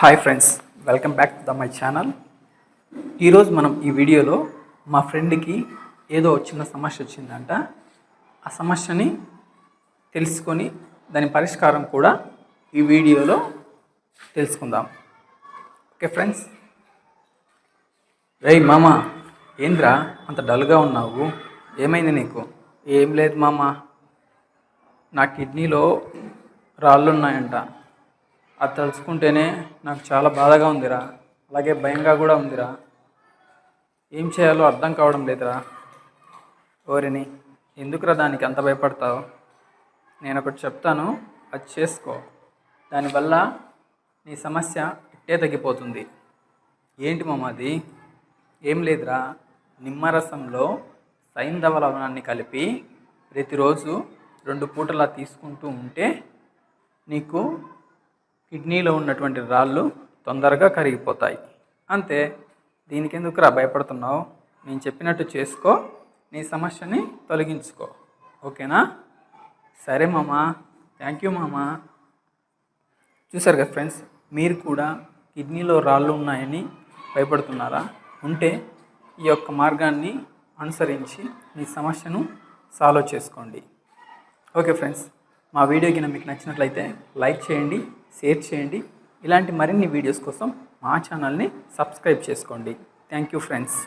Hi friends, welcome back to my channel. ఈరోజు మనం ఈ వీడియోలో మా ఫ్రెండ్కి ఏదో చిన్న సమస్య వచ్చిందంట. ఆ సమస్యని తెలుసుకొని దాని పరిష్కారం కూడా ఈ వీడియోలో తెలుసుకుందాం. Okay friends. రేయ్ మామ, ఏంద్రా అంత డల్గా ఉన్నావు? ఏమైంది నీకు? ఏం లేదు మామ, నా కిడ్నీలో రాళ్ళు ఉన్నాయంట. అది తలుచుకుంటేనే నాకు చాలా బాధగా ఉందిరా, అలాగే భయంగా కూడా ఉందిరా. ఏం చేయాలో అర్థం కావడం లేదురా. ఓరిని, ఎందుకురా దానికి అంత భయపడతావు? నేను ఒకటి చెప్తాను, అది చేసుకో. దానివల్ల నీ సమస్య ఇట్టే తగ్గిపోతుంది. ఏంటి మామ అది? ఏం లేదురా, నిమ్మరసంలో సైంధవ లవణాన్ని కలిపి ప్రతిరోజు 2 పూటలా తీసుకుంటూ ఉంటే నీకు కిడ్నీలో ఉన్నటువంటి రాళ్ళు తొందరగా కరిగిపోతాయి. అంతే. దీనికి ఎందుకురా భయపడుతున్నావు? నేను చెప్పినట్టు చేసుకో, నీ సమస్యని తొలగించుకో. ఓకేనా? సరే మామా, థ్యాంక్ యూ మామా. చూసారు కదా ఫ్రెండ్స్, మీరు కూడా కిడ్నీలో రాళ్ళు ఉన్నాయని భయపడుతున్నారా? ఉంటే ఈ యొక్క మార్గాన్ని అనుసరించి మీ సమస్యను సాల్వ్ చేసుకోండి. ఓకే ఫ్రెండ్స్, మా వీడియో కింద మీకు నచ్చినట్లయితే లైక్ చేయండి, షేర్ చేయండి. ఇలాంటి మరిన్ని వీడియోస్ కోసం మా ఛానల్ని సబ్స్క్రైబ్ చేసుకోండి. Thank you friends.